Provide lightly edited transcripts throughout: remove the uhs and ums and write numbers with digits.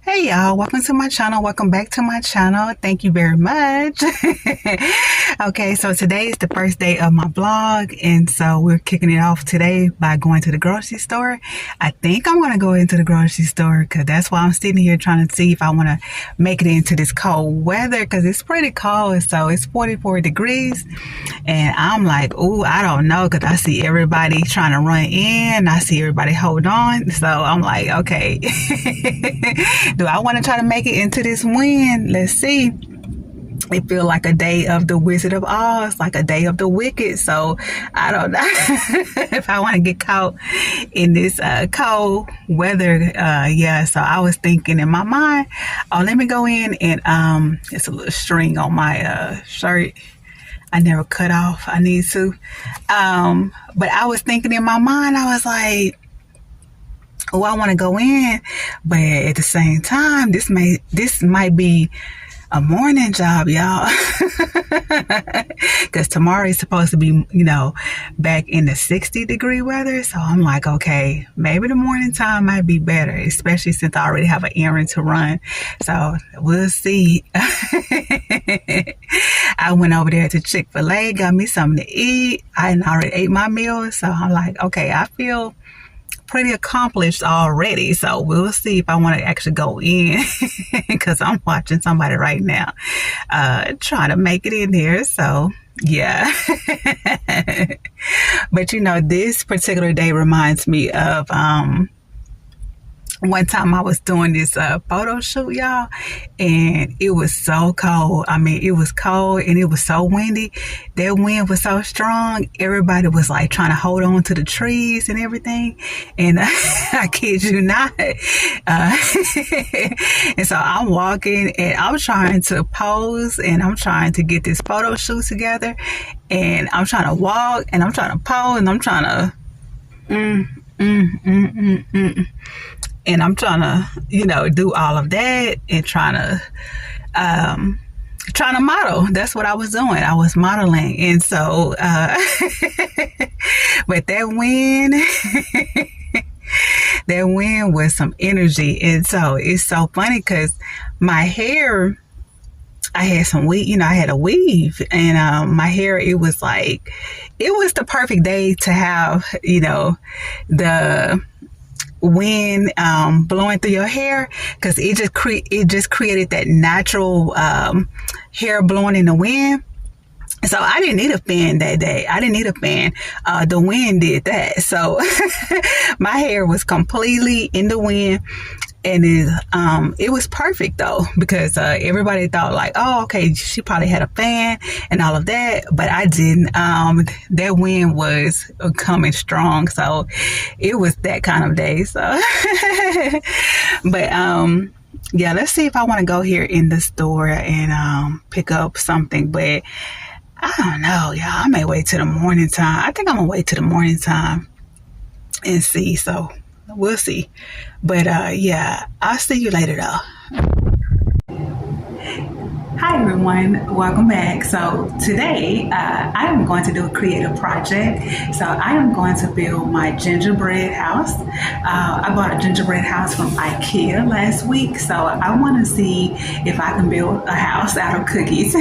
Hey y'all, welcome to my channel. Welcome back to my channel. Thank you very much. Okay, so today is the first day of my vlog, and so we're kicking it off today by going to the grocery store. I think I'm going to go into the grocery store because that's why I'm sitting here trying to see if I want to make it into this cold weather, because it's pretty cold. So it's 44 degrees and I'm like, oh, I don't know, because I see everybody trying to run in. I see everybody hold on. So I'm like, okay. Do I want to try to make it into this wind? Let's see. It feels like a day of the Wizard of Oz, like a day of the Wicked. So I don't know if I want to get caught in this cold weather. Yeah, so I was thinking in my mind, oh, let me go in and it's a little string on my shirt. I never cut off. I need to. But I was thinking in my mind, I was like, oh, I want to go in, but at the same time, this might be a morning job, y'all. Because tomorrow is supposed to be, back in the 60-degree weather. So I'm like, okay, maybe the morning time might be better, especially since I already have an errand to run. So we'll see. I went over there to Chick-fil-A, got me something to eat. I already ate my meal. So I'm like, okay, I feel pretty accomplished already. So we'll see if I want to actually go in because I'm watching somebody right now trying to make it in there. So yeah. But this particular day reminds me of one time I was doing this photo shoot, y'all, and it was so cold. I mean, it was cold and it was so windy. That wind was so strong. Everybody was like trying to hold on to the trees and everything. And I kid you not. And so I'm walking and I'm trying to pose and I'm trying to get this photo shoot together. And I'm trying to walk and I'm trying to pose and I'm trying to and I'm trying to, do all of that and trying to model. That's what I was doing. I was modeling. And so, but that wind was some energy. And so it's so funny because my hair, I had some weave, I had a weave, and my hair, it was the perfect day to have, the wind blowing through your hair, because it just created that natural hair blowing in the wind. So I didn't need a fan that day. I didn't need a fan. The wind did that. So my hair was completely in the wind. And it was perfect though, because everybody thought like, oh, okay, she probably had a fan and all of that, but I didn't. That wind was coming strong, so it was that kind of day. So, but yeah, let's see if I want to go here in the store and pick up something. But I don't know, y'all. I may wait till the morning time. I think I'm gonna wait till the morning time and see. So we'll see. But yeah, I'll see you later though. Hi everyone, welcome back. So today I am going to do a creative project. So I am going to build my gingerbread house. I bought a gingerbread house from IKEA last week. So I want to see if I can build a house out of cookies.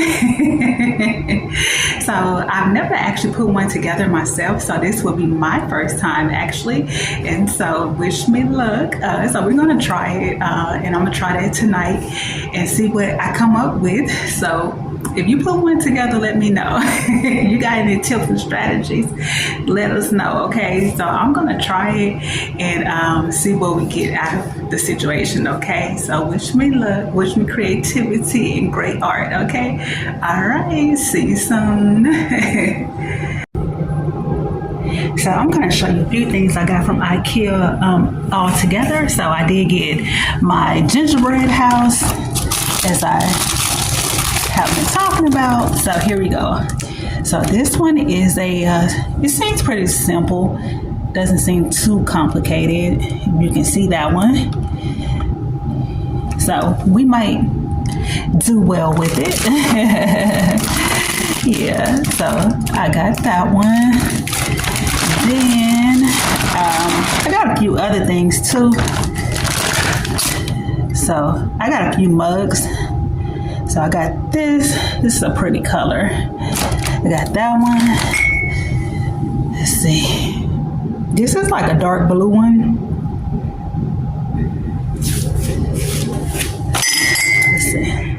So I've never actually put one together myself. So this will be my first time actually. And so wish me luck. So we're going to try it and I'm going to try that tonight and see what I come up with. So if you put one together, let me know. You got any tips and strategies, let us know. Okay, so I'm gonna try it and see what we get out of the situation. Okay, so wish me luck, wish me creativity and great art. Okay, all right, see you soon. So I'm going to show you a few things I got from IKEA all together. So I did get my gingerbread house, as I have been talking about. So here we go. So this one is it seems pretty simple. Doesn't seem too complicated. You can see that one. So we might do well with it. Yeah, so I got that one. Then I got a few other things too. So I got a few mugs. So I got this. This is a pretty color. I got that one. Let's see. This is like a dark blue one. Let's see.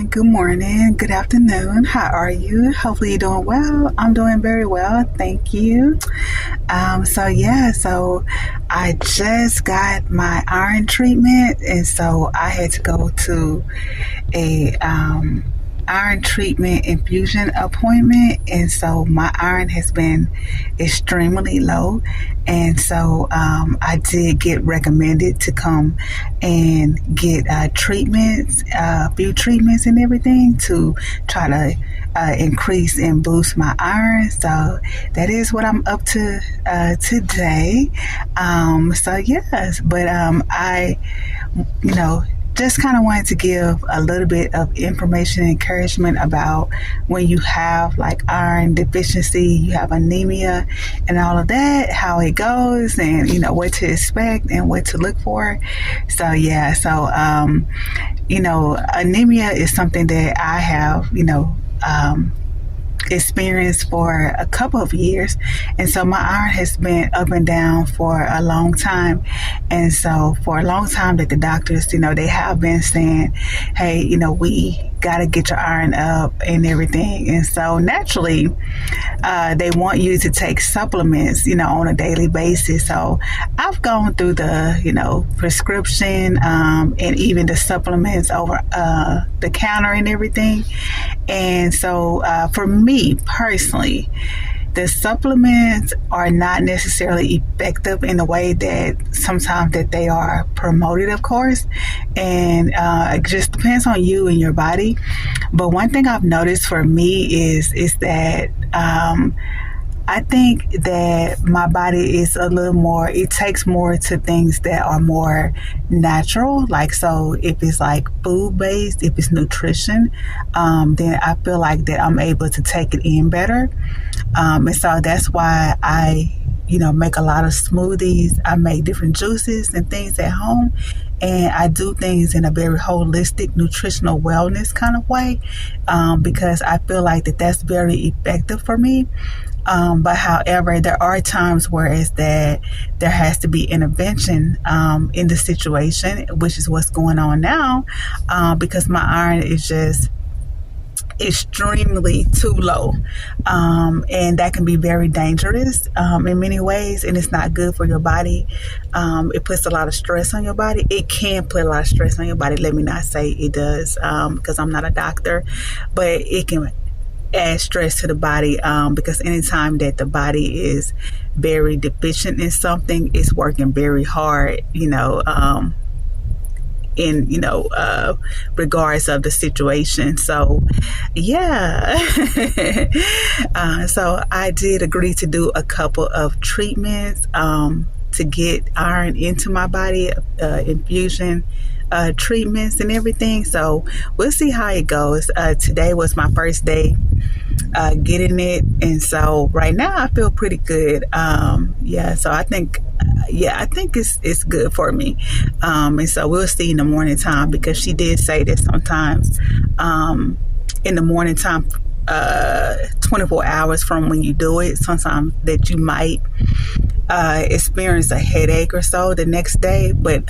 Good morning, good afternoon. How are you? Hopefully you're doing well. I'm doing very well. Thank you. So I just got my iron treatment, and so I had to go to a iron treatment infusion appointment, and so my iron has been extremely low, and so I did get recommended to come and get treatments, a few treatments and everything to try to increase and boost my iron. So that is what I'm up to today. I just kind of wanted to give a little bit of information and encouragement about when you have like iron deficiency, you have anemia and all of that, how it goes, and what to expect and what to look for. Anemia is something that I have experienced for a couple of years, and so my iron has been up and down for a long time. And so for a long time that the doctors, they have been saying, hey, we got to get your iron up and everything. And so naturally they want you to take supplements on a daily basis. So I've gone through the prescription and even the supplements over the counter and everything. And so for me personally, the supplements are not necessarily effective in the way that sometimes that they are promoted, of course, and it just depends on you and your body. But one thing I've noticed for me is that I think that my body is a little more, it takes more to things that are more natural. Like, so if it's like food based, if it's nutrition, then I feel like that I'm able to take it in better. And so that's why I make a lot of smoothies. I make different juices and things at home, and I do things in a very holistic nutritional wellness kind of way, because I feel like that's very effective for me. But however, there are times where it's that there has to be intervention in the situation, which is what's going on now, because my iron is just extremely too low, and that can be very dangerous in many ways, and it's not good for your body. It puts a lot of stress on your body. It can put a lot of stress on your body. Let me not say it does, because I'm not a doctor, but it can add stress to the body, because anytime that the body is very deficient in something, it's working very hard, in regards of the situation. So yeah. So I did agree to do a couple of treatments to get iron into my body, infusion treatments and everything. So we'll see how it goes. Today was my first day getting it, and so right now I feel pretty good. So I think it's good for me, and so we'll see in the morning time, because she did say that sometimes in the morning time, 24 hours from when you do it, sometimes that you might experience a headache or so the next day, but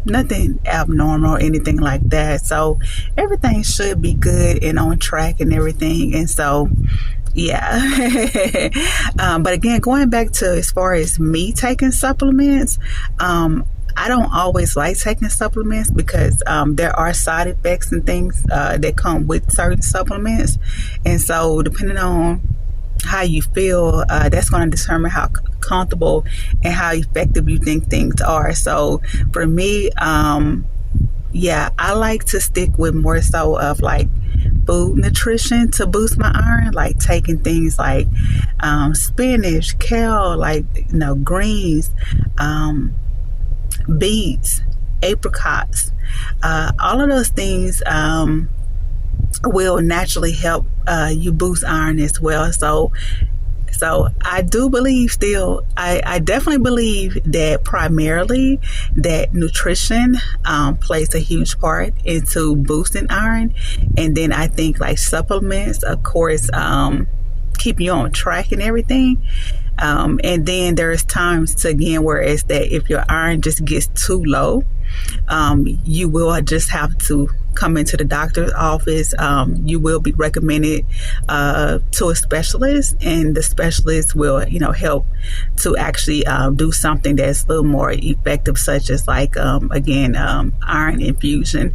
nothing abnormal or anything like that. So everything should be good and on track and everything. And so yeah. But again, going back to as far as me taking supplements, I don't always like taking supplements, because there are side effects and things that come with certain supplements. And so depending on how you feel, that's going to determine how comfortable and how effective you think things are. So for me, I like to stick with more so of like food nutrition to boost my iron, like taking things like spinach, kale, like greens, beets, apricots, all of those things will naturally help you boost iron as well. So I do believe still, I definitely believe that primarily that nutrition plays a huge part into boosting iron. And then I think like supplements, of course, keep you on track and everything. And then there's times to, again, where it's that if your iron just gets too low, you will just have to come into the doctor's office. You will be recommended to a specialist, and the specialist will, help to actually do something that's a little more effective, such as like, again, iron infusion,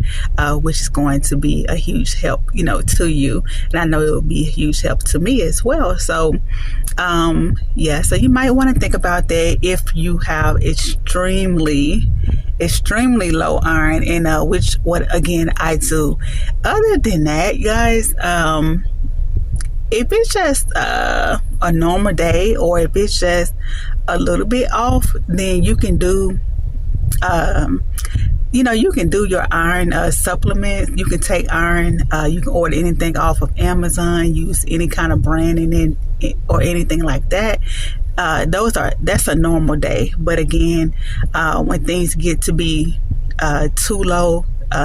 which is going to be a huge help, to you. And I know it will be a huge help to me as well. So, so you might want to think about that if you have extremely low iron, and what again I do. Other than that, guys, if it's just a normal day, or if it's just a little bit off, then you can do you can do your iron supplements. You can take iron, you can order anything off of Amazon, use any kind of branding or anything like that. That's a normal day. But again, when things get to be too low,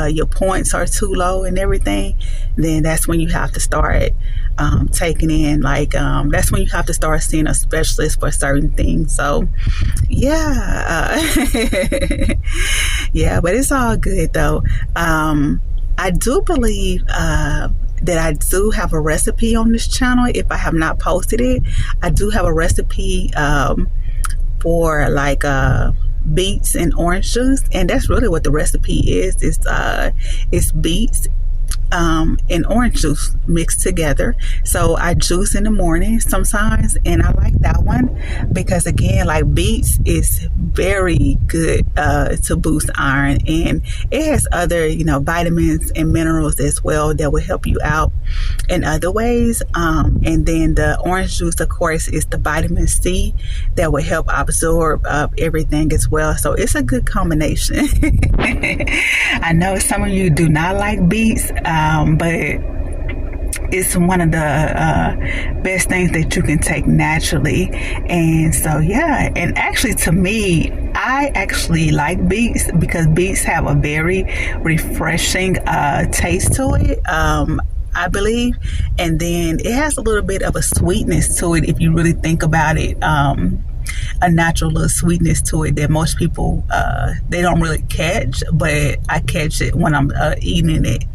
your points are too low and everything, then that's when you have to start taking in, like, that's when you have to start seeing a specialist for certain things. So yeah. Yeah, but it's all good though. I do believe that I do have a recipe on this channel. If I have not posted it, I do have a recipe for like beets and orange juice, and that's really what the recipe is. It's beets and orange juice mixed together. So I juice in the morning sometimes, and I like that one because, again, like, beets is very good to boost iron, and it has other, vitamins and minerals as well that will help you out in other ways. And then the orange juice, of course, is the vitamin C that will help absorb everything as well. So it's a good combination. I know some of you do not like beets, but it's one of the best things that you can take naturally. And so yeah, and actually to me, I actually like beets because beets have a very refreshing taste to it. I believe, and then it has a little bit of a sweetness to it if you really think about it. A natural little sweetness to it that most people they don't really catch, but I catch it when I'm eating it.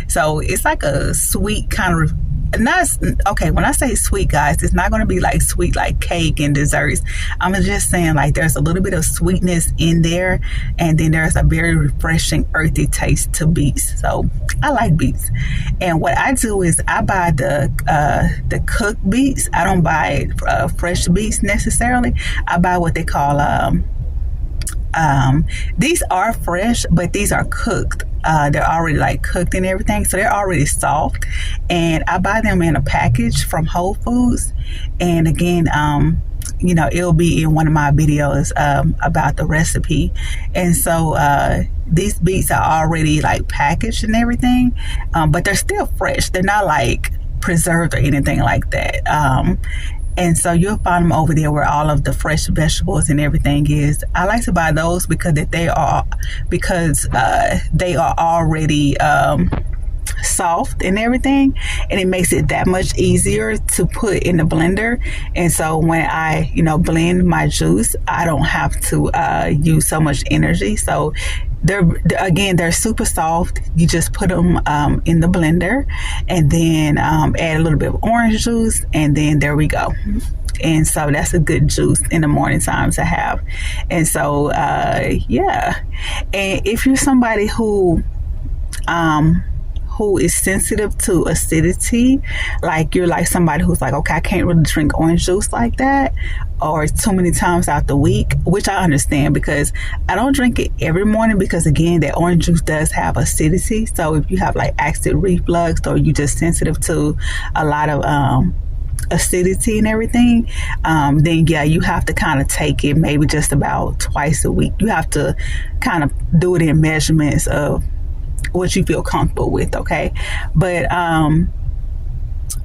So it's like a sweet kind of, not okay. When I say sweet, guys, it's not going to be like sweet like cake and desserts. I'm just saying like there's a little bit of sweetness in there, and then there's a very refreshing earthy taste to beets. So I like beets, and what I do is I buy the cooked beets. I don't buy fresh beets necessarily. I buy what they call these are fresh, but these are cooked. They're already like cooked and everything, so they're already soft, and I buy them in a package from Whole Foods. And again, you know, it'll be in one of my videos about the recipe. And so these beets are already like packaged and everything, but they're still fresh. They're not like preserved or anything like that. And so you'll find them over there where all of the fresh vegetables and everything is. I like to buy those because they are already soft and everything, and it makes it that much easier to put in the blender. And so when I, you know, blend my juice, I don't have to use so much energy. So they're super soft. You just put them in the blender, and then add a little bit of orange juice, and then there we go. And so that's a good juice in the morning time to have. And so yeah, and if you're somebody who is sensitive to acidity, like you're like somebody who's like, okay, I can't really drink orange juice like that, or too many times out the week, which I understand because I don't drink it every morning because again, that orange juice does have acidity. So if you have like acid reflux or you're just sensitive to a lot of acidity and everything, then yeah, you have to kind of take it maybe just about twice a week. You have to kind of do it in measurements of what you feel comfortable with, okay? But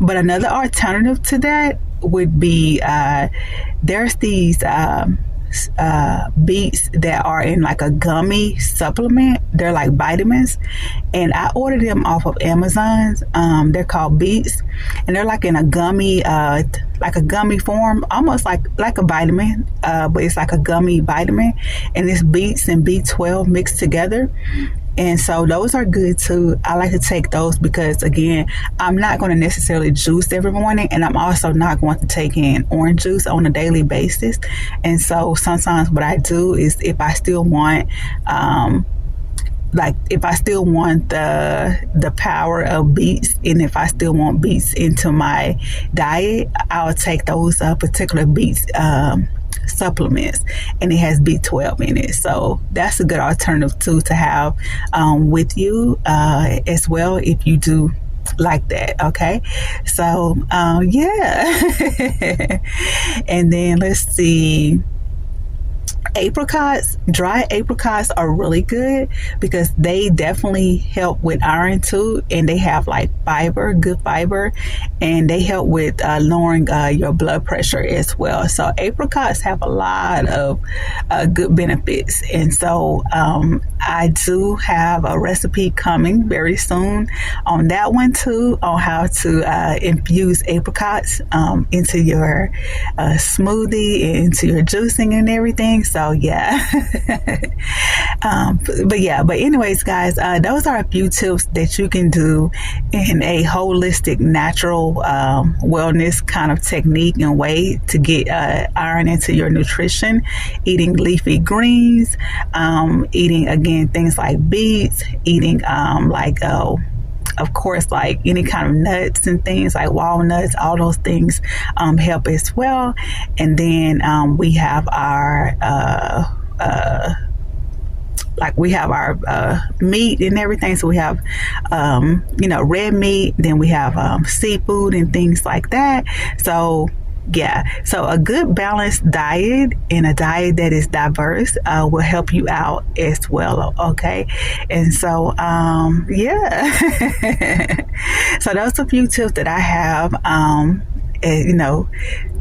another alternative to that would be there's these beets that are in like a gummy supplement. They're like vitamins, and I ordered them off of Amazon. They're called beets, and they're like in a gummy form, almost like a vitamin, but it's like a gummy vitamin, and it's beets and B12 mixed together. And so those are good too. I like to take those because again, I'm not going to necessarily juice every morning, and I'm also not going to take in orange juice on a daily basis. And so sometimes what I do is if I still want the power of beets, and if I still want beets into my diet, I'll take those particular beets supplements, and it has B12 in it. So that's a good alternative too to have with you as well if you do like that. Okay, so yeah. And then let's see, apricots, dry apricots are really good because they definitely help with iron too, and they have like fiber, good fiber, and they help with lowering your blood pressure as well. So apricots have a lot of good benefits. And so I do have a recipe coming very soon on that one too, on how to infuse apricots into your smoothie, into your juicing and everything. So yeah. But anyways, guys, those are a few tips that you can do in a holistic, natural wellness kind of technique and way to get iron into your nutrition. Eating leafy greens, eating again things like beets, eating of course, like any kind of nuts and things like walnuts, all those things help as well. And then we have our meat and everything. So we have red meat, then we have seafood and things like that. So yeah, so a good balanced diet and a diet that is diverse will help you out as well. Okay, and so yeah, so those are a few tips that I have. You know,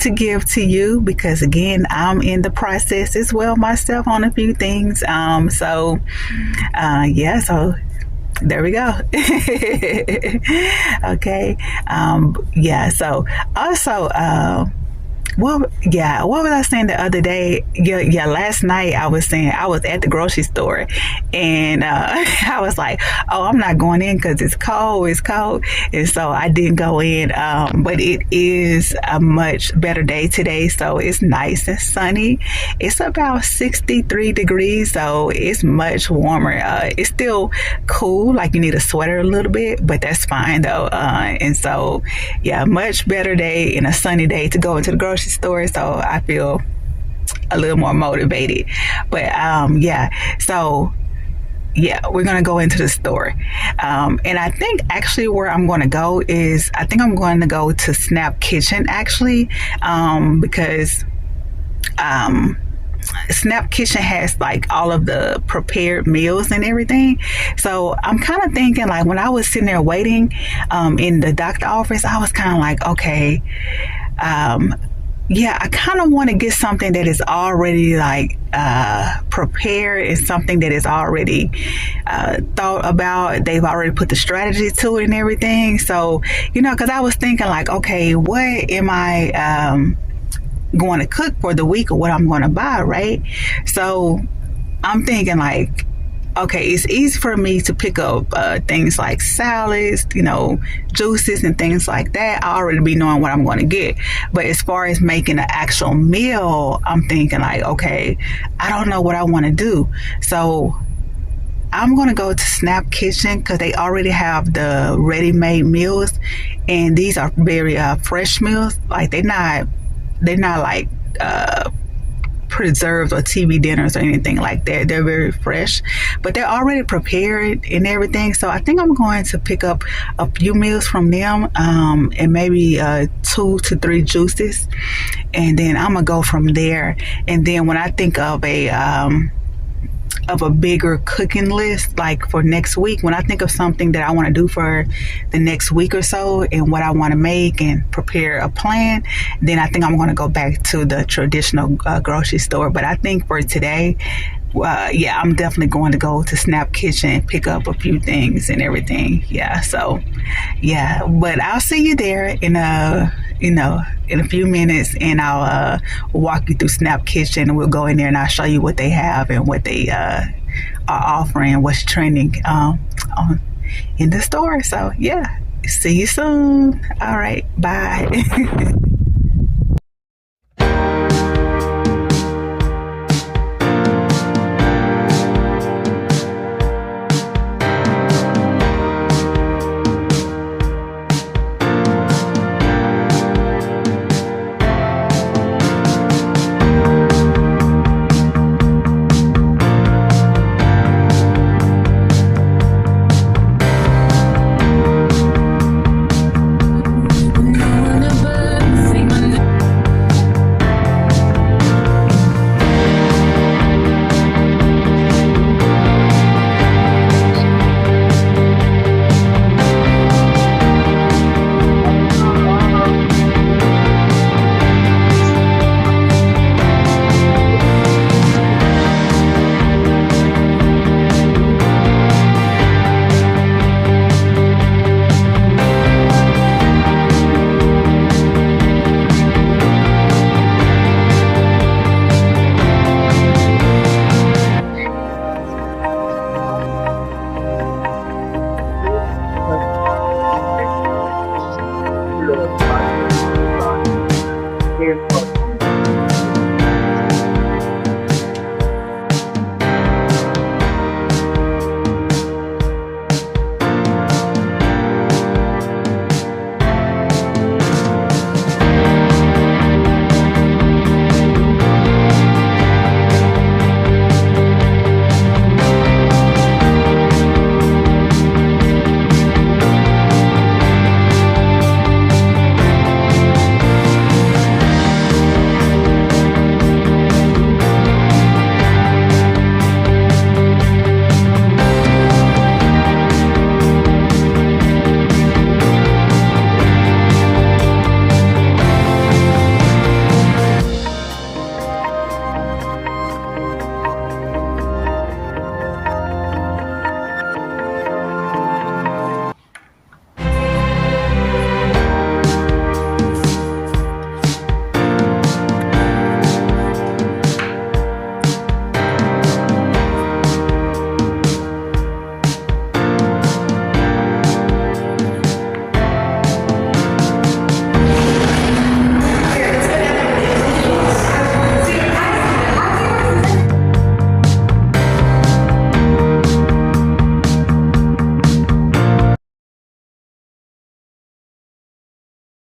to give to you, because again, I'm in the process as well myself on a few things. Yeah, so there we go. Okay. Yeah. So also, well, yeah, what was I saying the other day? Yeah, last night I was saying I was at the grocery store, and I was like, oh, I'm not going in because it's cold, and so I didn't go in. But it is a much better day today, so it's nice and sunny. It's about 63 degrees, so it's much warmer. It's still cool, like you need a sweater a little bit, but that's fine though. And so, yeah, much better day and a sunny day to go into the grocery store, so I feel a little more motivated. But yeah, so yeah, we're gonna go into the store, and I think actually where I'm going to go is I think I'm going to go to Snap Kitchen actually, because Snap Kitchen has like all of the prepared meals and everything. So I'm kind of thinking, like, when I was sitting there waiting in the doctor office, I was kind of like, okay, yeah, I kind of want to get something that is already like prepared, and something that is already thought about. They've already put the strategy to it and everything. So, you know, because I was thinking like, okay, what am I going to cook for the week, or what I'm going to buy, right? So I'm thinking like, okay, it's easy for me to pick up things like salads, you know, juices and things like that. I already be knowing what I'm going to get. But as far as making an actual meal, I'm thinking like, okay, I don't know what I want to do. So I'm going to go to Snap Kitchen because they already have the ready-made meals, and these are very fresh meals. Like they're not like preserved or TV dinners or anything like that. They're very fresh, but they're already prepared and everything. So I think I'm going to pick up a few meals from them, and maybe 2 to 3 juices, and then I'm gonna go from there. And then when I think of a bigger cooking list, like for next week, when I think of something that I want to do for the next week or so, and what I want to make and prepare a plan, then I think I'm going to go back to the traditional grocery store. But I think for today, yeah, I'm definitely going to go to Snap Kitchen and pick up a few things and everything. Yeah, so yeah, but I'll see you there in a few minutes, and I'll walk you through Snap Kitchen, and we'll go in there and I'll show you what they have and what they are offering, what's trending in the store. So yeah, see you soon. All right, bye.